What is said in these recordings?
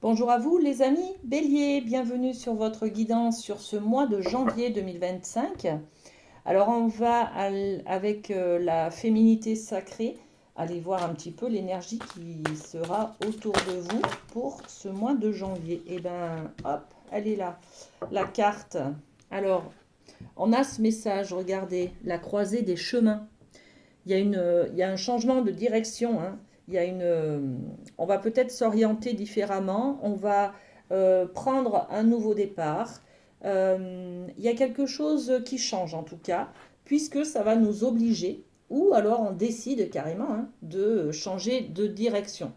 Bonjour à vous les amis, Bélier, bienvenue sur votre guidance sur ce mois de janvier 2025. Alors on va avec la féminité sacrée aller voir un petit peu l'énergie qui sera autour de vous pour ce mois de janvier. Et ben hop, elle est là, la carte. Alors on a ce message, regardez, la croisée des chemins. Il y a un changement de direction, hein. Il y a on va peut-être s'orienter différemment. On va prendre un nouveau départ. Il y a quelque chose qui change en tout cas, puisque ça va nous obliger, ou alors on décide carrément de changer de direction.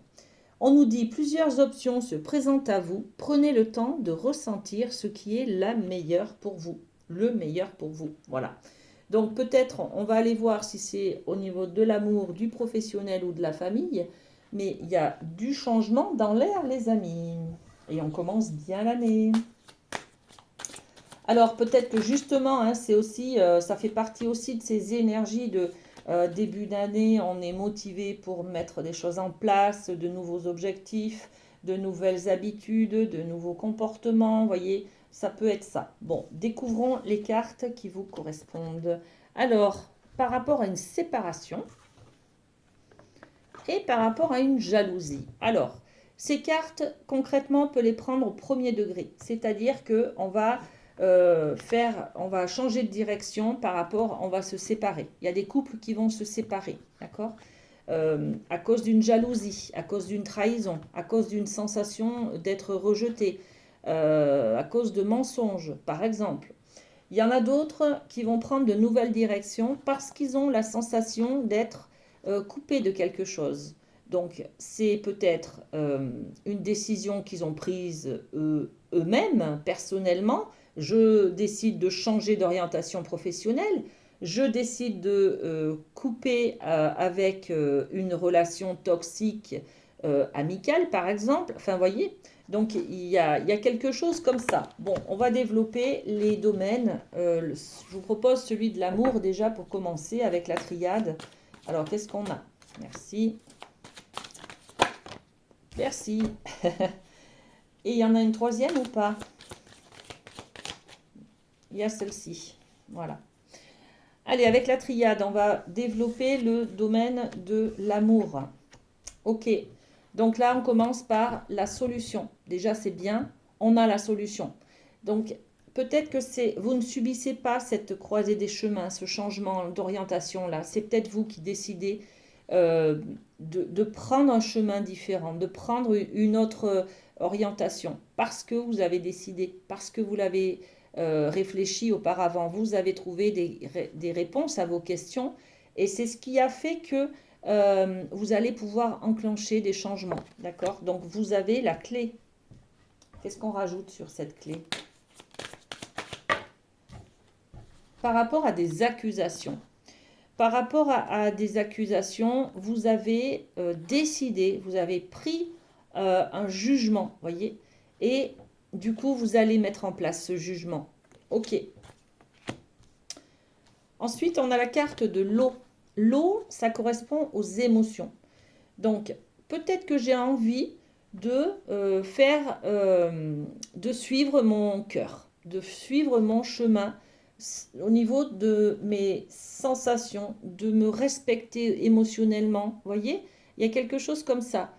On nous dit plusieurs options se présentent à vous. Prenez le temps de ressentir ce qui est la meilleure pour vous. Le meilleur pour vous. Voilà. Donc peut-être on va aller voir si c'est au niveau de l'amour, du professionnel ou de la famille, mais il y a du changement dans l'air, les amis. Et on commence bien l'année. Alors peut-être que justement, c'est aussi, ça fait partie aussi de ces énergies de début d'année. On est motivé pour mettre des choses en place, de nouveaux objectifs, de nouvelles habitudes, de nouveaux comportements. Vous voyez, ça peut être ça. Bon, découvrons les cartes qui vous correspondent. Alors, par rapport à une séparation et par rapport à une jalousie. Alors, ces cartes, concrètement, on peut les prendre au premier degré. C'est-à-dire que on va changer de direction par rapport, on va se séparer. Il y a des couples qui vont se séparer, d'accord, à cause d'une jalousie, à cause d'une trahison, à cause d'une sensation d'être rejeté, à cause de mensonges, par exemple. Il y en a d'autres qui vont prendre de nouvelles directions parce qu'ils ont la sensation d'être coupés de quelque chose. Donc c'est peut-être une décision qu'ils ont prise eux-mêmes, personnellement. Je décide de changer d'orientation professionnelle. Je décide de couper avec une relation toxique amicale, par exemple. Enfin, vous voyez, donc il y a quelque chose comme ça. Bon, on va développer les domaines. Je vous propose celui de l'amour déjà pour commencer avec la triade. Alors, qu'est-ce qu'on a? Merci. Merci. Et il y en a une troisième ou pas? Il y a celle-ci. Voilà. Allez, avec la triade, on va développer le domaine de l'amour. Ok. Donc là, on commence par la solution. Déjà, c'est bien. On a la solution. Donc, peut-être que vous ne subissez pas cette croisée des chemins, ce changement d'orientation là. C'est peut-être vous qui décidez de prendre un chemin différent, de prendre une autre orientation, parce que vous avez décidé, parce que vous l'avez réfléchi auparavant, vous avez trouvé des réponses à vos questions, et c'est ce qui a fait que vous allez pouvoir enclencher des changements, d'accord? Donc vous avez la clé. Qu'est-ce qu'on rajoute sur cette clé? Par rapport à des accusations. Par rapport à des accusations, vous avez décidé, vous avez pris un jugement, voyez, et du coup, vous allez mettre en place ce jugement. Ok. Ensuite, on a la carte de l'eau. L'eau, ça correspond aux émotions. Donc, peut-être que j'ai envie de de suivre mon cœur, de suivre mon chemin au niveau de mes sensations, de me respecter émotionnellement. Vous voyez, il y a quelque chose comme ça.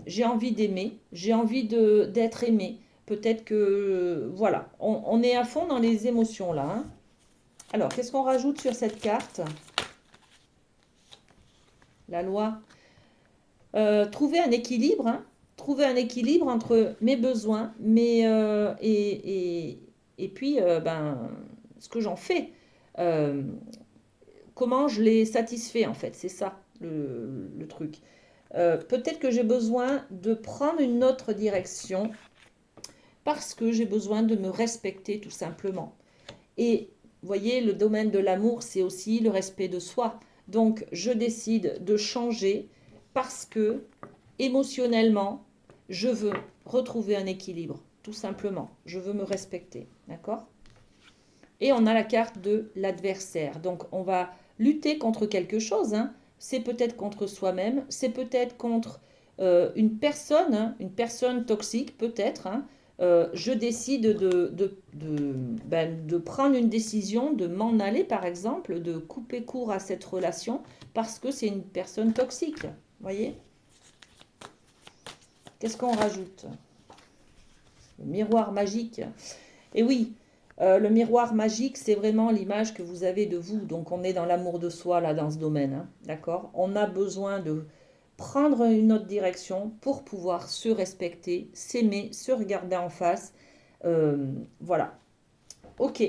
J'ai envie d'aimer, j'ai envie d'être aimé. Peut-être que, voilà, on est à fond dans les émotions là, hein. Alors, qu'est-ce qu'on rajoute sur cette carte? La loi. Trouver un équilibre, hein. Trouver un équilibre entre mes besoins, et puis ce que j'en fais. Euh, Comment je les satisfais en fait, c'est ça le truc. Peut-être que j'ai besoin de prendre une autre direction parce que j'ai besoin de me respecter tout simplement. Et vous voyez, le domaine de l'amour, c'est aussi le respect de soi. Donc, je décide de changer parce que émotionnellement, je veux retrouver un équilibre, tout simplement. Je veux me respecter, d'accord? Et on a la carte de l'adversaire. Donc, on va lutter contre quelque chose, hein. C'est peut-être contre soi-même, c'est peut-être contre une personne toxique peut-être, hein, je décide de prendre une décision, de m'en aller par exemple, de couper court à cette relation parce que c'est une personne toxique. Vous voyez? Qu'est-ce qu'on rajoute? Le miroir magique. Et oui, le miroir magique, c'est vraiment l'image que vous avez de vous. Donc on est dans l'amour de soi là dans ce domaine, hein, d'accord? On a besoin de prendre une autre direction pour pouvoir se respecter, s'aimer, se regarder en face. Voilà. Ok.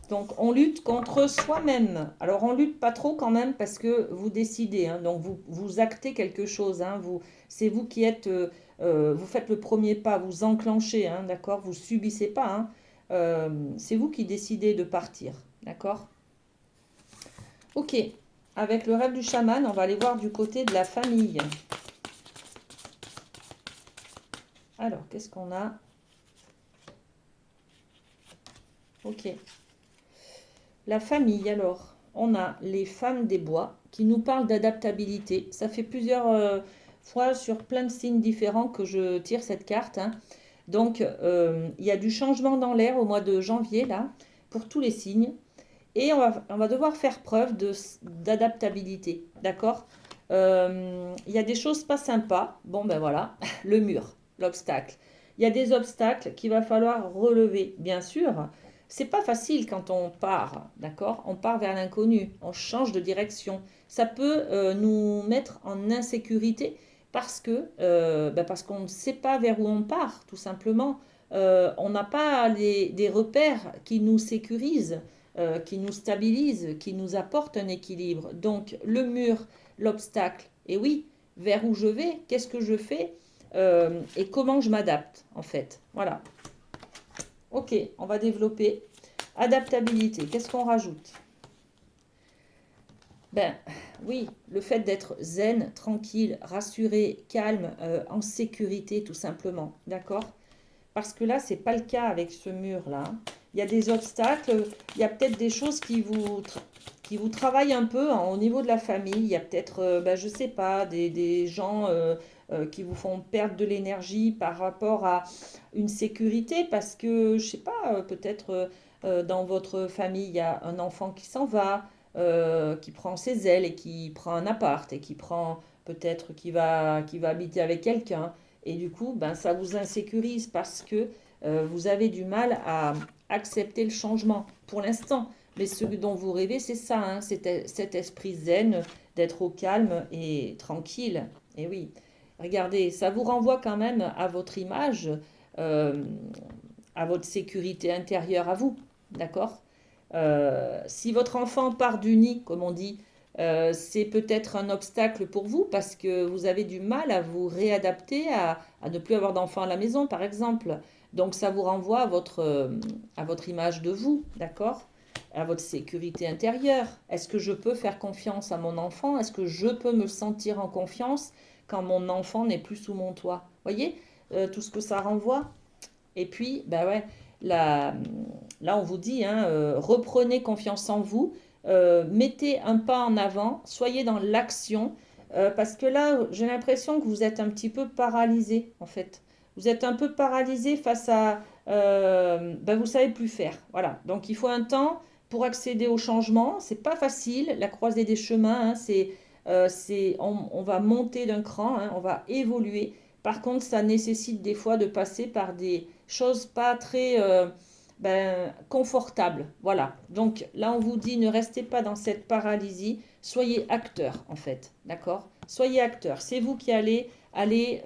Donc on lutte contre soi-même. Alors on lutte pas trop quand même parce que vous décidez, hein, donc vous actez quelque chose, hein, c'est vous qui êtes, vous faites le premier pas, vous enclenchez, hein, d'accord? Vous subissez pas, hein. C'est vous qui décidez de partir, d'accord? Ok. Avec le rêve du chaman, on va aller voir du côté de la famille. Alors, qu'est-ce qu'on a? Ok. La famille, alors, on a les femmes des bois qui nous parlent d'adaptabilité. Ça fait plusieurs fois sur plein de signes différents que je tire cette carte, hein. Donc, il y a du changement dans l'air au mois de janvier, là, pour tous les signes. Et on va devoir faire preuve d'adaptabilité, d'accord? Il y a des choses pas sympas. Bon, ben voilà, le mur, l'obstacle. Il y a des obstacles qu'il va falloir relever, bien sûr. C'est pas facile quand on part, d'accord? On part vers l'inconnu, on change de direction. Ça peut nous mettre en insécurité parce qu'on ne sait pas vers où on part, tout simplement. On n'a pas des repères qui nous sécurisent, qui nous stabilisent, qui nous apportent un équilibre. Donc le mur, l'obstacle, et oui, vers où je vais, qu'est-ce que je fais et comment je m'adapte en fait. Voilà. Ok, on va développer. Adaptabilité, qu'est-ce qu'on rajoute? Ben oui, le fait d'être zen, tranquille, rassuré, calme, en sécurité tout simplement, d'accord? Parce que là, c'est pas le cas avec ce mur-là. Il y a des obstacles, il y a peut-être des choses qui vous travaillent un peu hein, au niveau de la famille. Il y a peut-être, ben, je sais pas, des gens qui vous font perdre de l'énergie par rapport à une sécurité parce que, je sais pas, peut-être dans votre famille, il y a un enfant qui s'en va, qui prend ses ailes et qui prend un appart et qui prend peut-être qui va habiter avec quelqu'un. Et du coup, ben, ça vous insécurise parce que vous avez du mal à accepter le changement pour l'instant. Mais ce dont vous rêvez, c'est ça, hein, cet esprit zen, d'être au calme et tranquille. Et oui, regardez, ça vous renvoie quand même à votre image, euh, à votre sécurité intérieure à vous. D'accord? Si votre enfant part du nid, comme on dit, c'est peut-être un obstacle pour vous parce que vous avez du mal à vous réadapter à ne plus avoir d'enfants à la maison, par exemple. Donc ça vous renvoie à votre image de vous, d'accord? À votre sécurité intérieure. Est-ce que je peux faire confiance à mon enfant? Est-ce que je peux me sentir en confiance quand mon enfant n'est plus sous mon toit? Voyez tout ce que ça renvoie? Et puis, ben ouais, là, là on vous dit, hein, reprenez confiance en vous, mettez un pas en avant, soyez dans l'action, parce que là, j'ai l'impression que vous êtes un petit peu paralysé, en fait. Vous êtes un peu paralysé face à, ben vous savez plus faire. Voilà. Donc il faut un temps pour accéder au changement. C'est pas facile. La croisée des chemins, hein, on va monter d'un cran, hein, on va évoluer. Par contre, ça nécessite des fois de passer par des choses pas très confortables. Voilà. Donc là, on vous dit, ne restez pas dans cette paralysie. Soyez acteur, en fait. D'accord? Soyez acteur. C'est vous qui allez aller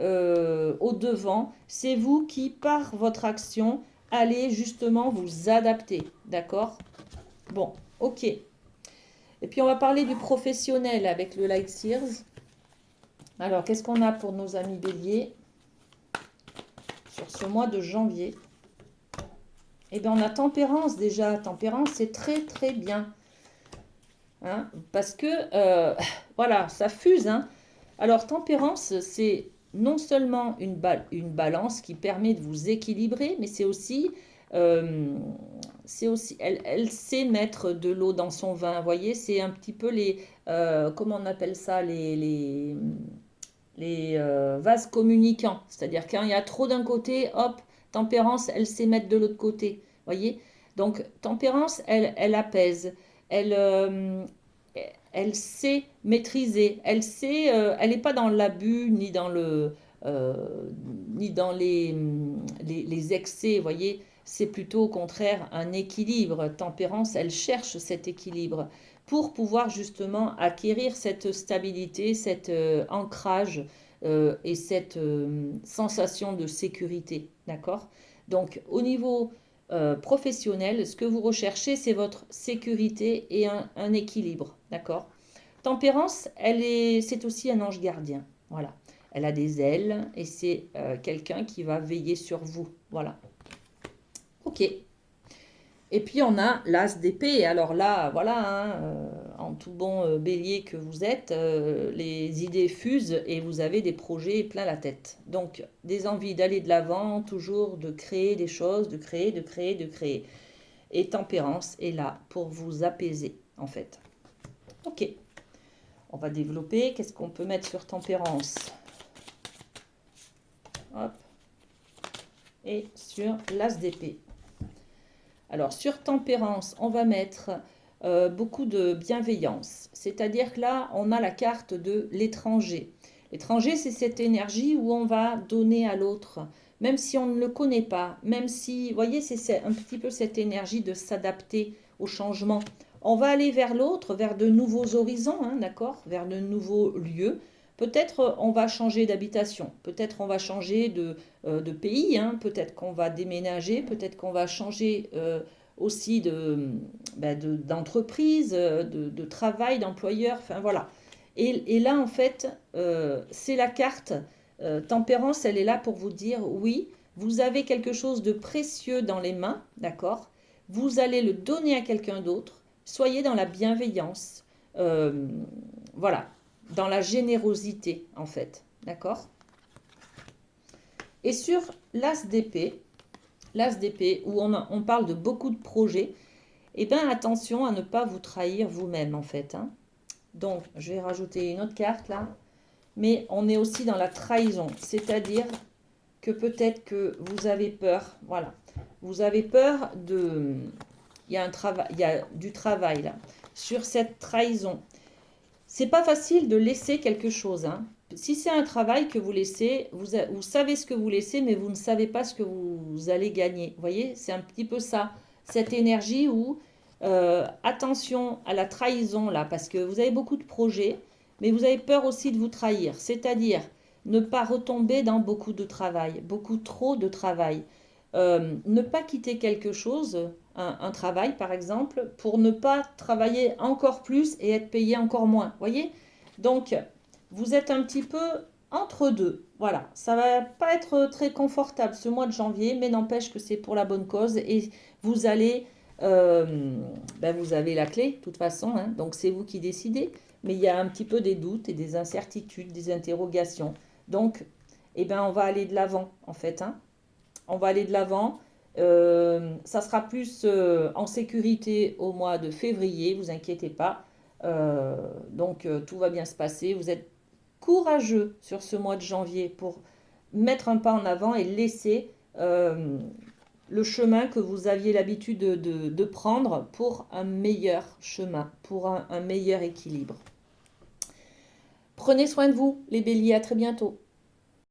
au devant. C'est vous qui, par votre action, allez justement vous adapter. D'accord? Bon, ok. Et puis, on va parler du professionnel avec le Light Sears. Alors, qu'est-ce qu'on a pour nos amis béliers sur ce mois de janvier? Eh bien, on a tempérance déjà. Tempérance, c'est très très bien. Hein, parce que, voilà, ça fuse. Hein. Alors, tempérance, c'est non seulement une balance qui permet de vous équilibrer, mais c'est aussi elle sait mettre de l'eau dans son vin. Vous voyez, c'est un petit peu comment on appelle ça, vases communicants. C'est-à-dire quand il y a trop d'un côté, hop, tempérance, elle sait mettre de l'autre côté. Voyez? Donc tempérance, elle apaise, elle, elle sait maîtriser, elle n'est pas dans l'abus ni dans les excès. Voyez? C'est plutôt au contraire un équilibre. Tempérance, elle cherche cet équilibre pour pouvoir justement acquérir cette stabilité, cet ancrage et cette sensation de sécurité. D'accord? Donc au niveau professionnel, ce que vous recherchez, c'est votre sécurité et un équilibre. D'accord? Tempérance, c'est aussi un ange gardien. Voilà. Elle a des ailes et c'est quelqu'un qui va veiller sur vous. Voilà. Ok. Et puis on a l'as d'épée. Alors là, voilà, hein, en tout bon bélier que vous êtes, les idées fusent et vous avez des projets plein la tête. Donc des envies d'aller de l'avant, toujours de créer des choses, de créer, de créer, de créer. Et tempérance est là pour vous apaiser, en fait. Ok. On va développer. Qu'est-ce qu'on peut mettre sur tempérance? Hop. Et sur l'as d'épée. Alors, sur tempérance, on va mettre beaucoup de bienveillance. C'est-à-dire que là, on a la carte de l'étranger. L'étranger, c'est cette énergie où on va donner à l'autre, même si on ne le connaît pas, même si, vous voyez, c'est un petit peu cette énergie de s'adapter au changement. On va aller vers l'autre, vers de nouveaux horizons, hein, d'accord, vers de nouveaux lieux. Peut-être on va changer d'habitation, peut-être on va changer de pays, hein, peut-être qu'on va déménager, peut-être qu'on va changer aussi d'entreprise, de travail, d'employeur, enfin voilà. Et là, en fait, c'est la carte tempérance, elle est là pour vous dire, oui, vous avez quelque chose de précieux dans les mains, d'accord? Vous allez le donner à quelqu'un d'autre, soyez dans la bienveillance, voilà, dans la générosité, en fait, d'accord? Et sur l'as d'épée, où on parle de beaucoup de projets, eh bien attention à ne pas vous trahir vous-même en fait. Hein. Donc je vais rajouter une autre carte là. Mais on est aussi dans la trahison, c'est-à-dire que peut-être que vous avez peur, voilà. Vous avez peur de... Il y a un travail, il y a du travail là. Sur cette trahison. C'est pas facile de laisser quelque chose. Hein. Si c'est un travail que vous laissez, vous savez ce que vous laissez, mais vous ne savez pas ce que vous allez gagner. Vous voyez, c'est un petit peu ça, cette énergie où attention à la trahison là, parce que vous avez beaucoup de projets, mais vous avez peur aussi de vous trahir. C'est-à-dire ne pas retomber dans beaucoup de travail, beaucoup trop de travail. Ne pas quitter quelque chose, un travail par exemple, pour ne pas travailler encore plus et être payé encore moins. Voyez? Donc, vous êtes un petit peu entre deux. Voilà, ça va pas être très confortable ce mois de janvier, mais n'empêche que c'est pour la bonne cause et vous allez, vous avez la clé de toute façon, hein, donc c'est vous qui décidez. Mais il y a un petit peu des doutes et des incertitudes, des interrogations. Donc, eh ben, on va aller de l'avant en fait. Hein. On va aller de l'avant. Ça sera plus en sécurité au mois de février, vous inquiétez pas. Donc tout va bien se passer. Vous êtes courageux sur ce mois de janvier pour mettre un pas en avant et laisser le chemin que vous aviez l'habitude de prendre pour un meilleur chemin, pour un meilleur équilibre. Prenez soin de vous, les béliers, à très bientôt.